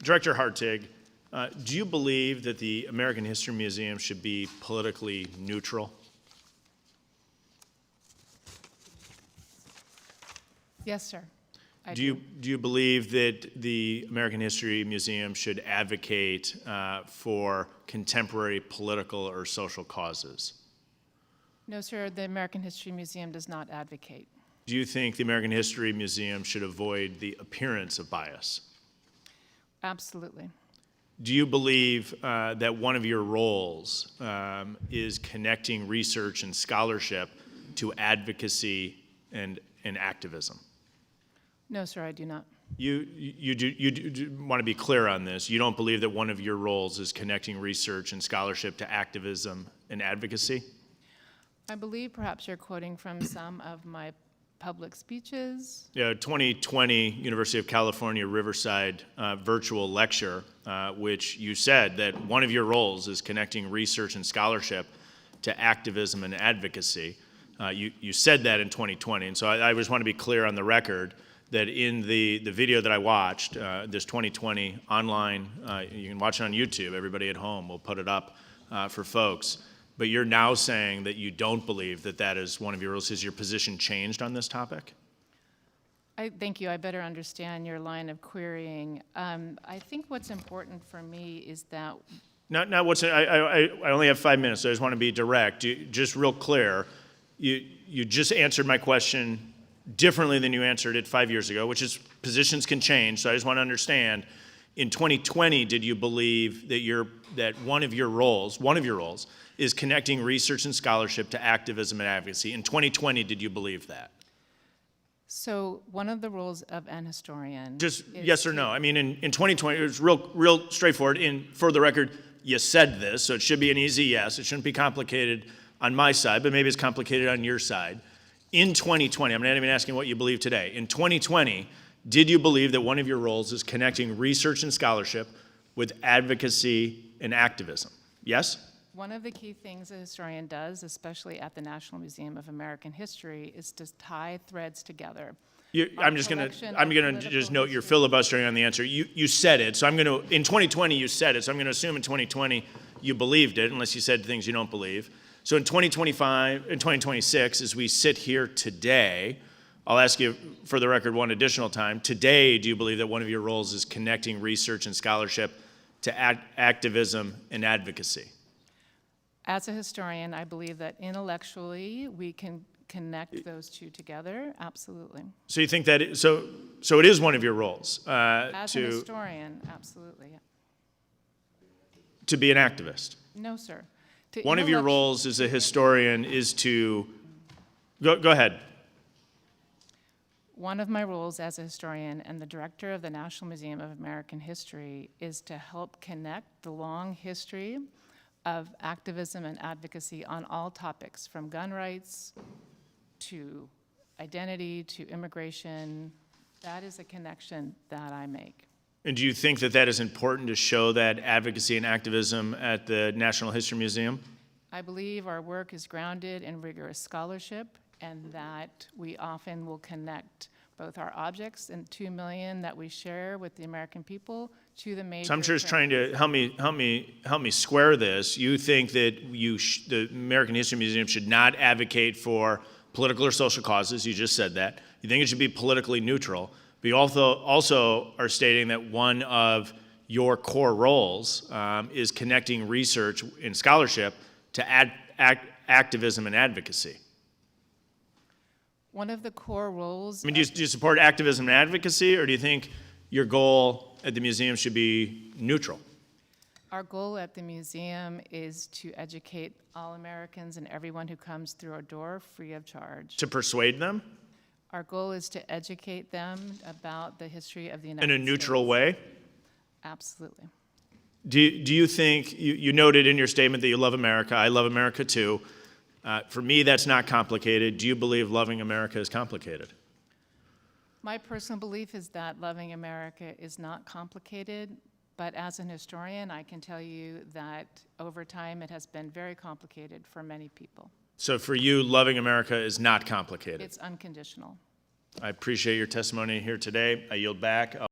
Director Hartig, do you believe that the American History Museum should be politically neutral? Yes, sir. Do you believe that the American History Museum should advocate for contemporary political or social causes? No, sir. The American History Museum does not advocate. Do you think the American History Museum should avoid the appearance of bias? Absolutely. Do you believe that one of your roles is connecting research and scholarship to advocacy and activism? No, sir, I do not. You want to be clear on this. You don't believe that one of your roles is connecting research and scholarship to activism and advocacy? I believe perhaps you're quoting from some of my public speeches. Yeah, 2020 University of California Riverside virtual lecture, which you said that one of your roles is connecting research and scholarship to activism and advocacy. You said that in 2020, and so I just want to be clear on the record that in the video that I watched, this 2020 online, you can watch it on YouTube, everybody at home will put it up for folks, but you're now saying that you don't believe that that is one of your rules. Has your position changed on this topic? Thank you. I better understand your line of querying. I think what's important for me is that... I only have 5 minutes, so I just want to be direct. Just real clear, you just answered my question differently than you answered it 5 years ago, which is positions can change, so I just want to understand, in 2020, did you believe that one of your roles is connecting research and scholarship to activism and advocacy? In 2020, did you believe that? So one of the roles of an historian... Just yes or no. I mean, in 2020, it was real straightforward. For the record, you said this, so it should be an easy yes. It shouldn't be complicated on my side, but maybe it's complicated on your side. In 2020, I'm not even asking what you believe today. In 2020, did you believe that one of your roles is connecting research and scholarship with advocacy and activism? Yes? One of the key things a historian does, especially at the National Museum of American History, is to tie threads together. I'm gonna just note you're filibustering on the answer. You said it, so in 2020 you said it, so I'm gonna assume in 2020 you believed it, unless you said things you don't believe. So in 2026, as we sit here today, I'll ask you for the record one additional time. Today, do you believe that one of your roles is connecting research and scholarship to activism and advocacy? As a historian, I believe that intellectually we can connect those two together, absolutely. So you think that, so it is one of your roles? As a historian, absolutely, yeah. To be an activist? No, sir. One of your roles as a historian is to, go ahead. One of my roles as a historian and the director of the National Museum of American History is to help connect the long history of activism and advocacy on all topics, from gun rights to identity to immigration. That is a connection that I make. And do you think that that is important to show that advocacy and activism at the National History Museum? I believe our work is grounded in rigorous scholarship and that we often will connect both our objects and 2 million that we share with the American people to the major... So I'm just trying to help me square this. You think that the American History Museum should not advocate for political or social causes. You just said that. You think it should be politically neutral. But you also are stating that one of your core roles is connecting research and scholarship to activism and advocacy. One of the core roles... I mean, do you support activism and advocacy, or do you think your goal at the museum should be neutral? Our goal at the museum is to educate all Americans and everyone who comes through our door free of charge. To persuade them? Our goal is to educate them about the history of the United States. In a neutral way? Absolutely. Do you think, you noted in your statement that you love America, I love America too. For me, that's not complicated. Do you believe loving America is complicated? My personal belief is that loving America is not complicated, but as an historian, I can tell you that over time it has been very complicated for many people. So for you, loving America is not complicated? It's unconditional. I appreciate your testimony here today. I yield back.